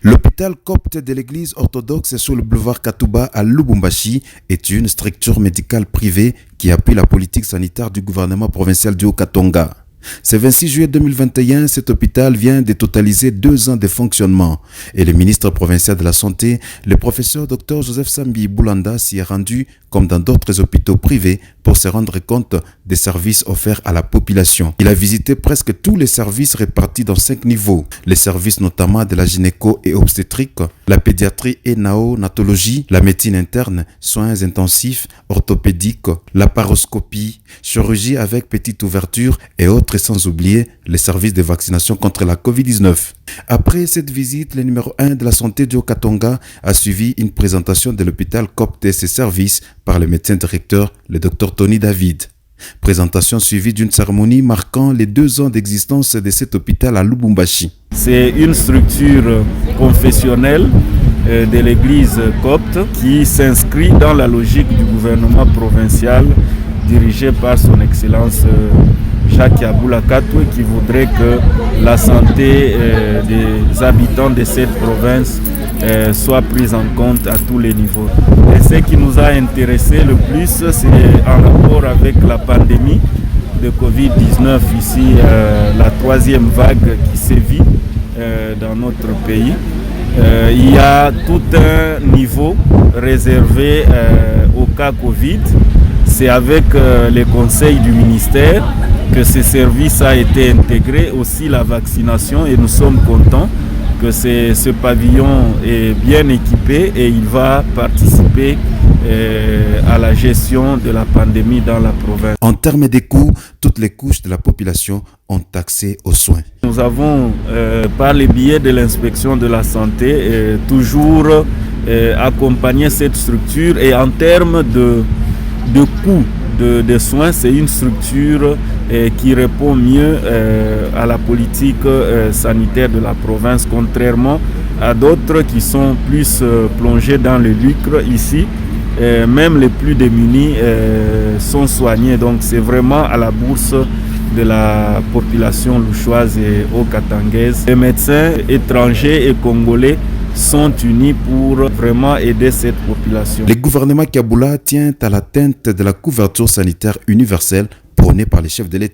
L'hôpital copte de l'église orthodoxe sur le boulevard Katouba à Lubumbashi est une structure médicale privée qui appuie la politique sanitaire du gouvernement provincial du Haut-Katanga. Ce 26 juillet 2021, cet hôpital vient de totaliser 2 ans de fonctionnement et le ministre provincial de la Santé, le professeur Dr Joseph Sambi Boulanda, s'y est rendu comme dans d'autres hôpitaux privés pour se rendre compte des services offerts à la population. Il a visité presque tous les services répartis dans 5 niveaux. Les services notamment de la gynéco et obstétrique, la pédiatrie et néonatologie, la médecine interne, soins intensifs, orthopédiques, la paroscopie, chirurgie avec petite ouverture et autres, sans oublier les services de vaccination contre la COVID-19. Après cette visite, le numéro 1 de la santé du Haut-Katanga a suivi une présentation de l'hôpital copte et ses services par le médecin directeur, le Dr Tony David. Présentation suivie d'une cérémonie marquant les 2 ans d'existence de cet hôpital à Lubumbashi. C'est une structure confessionnelle de l'église copte qui s'inscrit dans la logique du gouvernement provincial dirigé par son excellence Jacques Yaboula Katoué, qui voudrait que la santé des habitants de cette province soit prise en compte à tous les niveaux. Et ce qui nous a intéressé le plus, c'est en rapport avec la pandémie de Covid-19 ici, la 3e vague qui sévit dans notre pays. Il y a tout un niveau réservé au cas Covid. C'est avec les conseils du ministère que ce service a été intégré, aussi la vaccination, et nous sommes contents que ce pavillon est bien équipé et il va participer à la gestion de la pandémie dans la province. En termes de coûts, toutes les couches de la population ont accès aux soins. Nous avons, par le biais de l'inspection de la santé, toujours accompagné cette structure, et en termes de coûts de soins, c'est une structure qui répond mieux à la politique sanitaire de la province, contrairement à d'autres qui sont plus plongés dans le lucre. Ici, même les plus démunis sont soignés, donc c'est vraiment à la bourse de la population louchoise et haut-katangaise. Les médecins étrangers et congolais sont unis pour vraiment aider cette population. Le gouvernement Kaboula tient à l'atteinte de la couverture sanitaire universelle prônée par les chefs de l'État.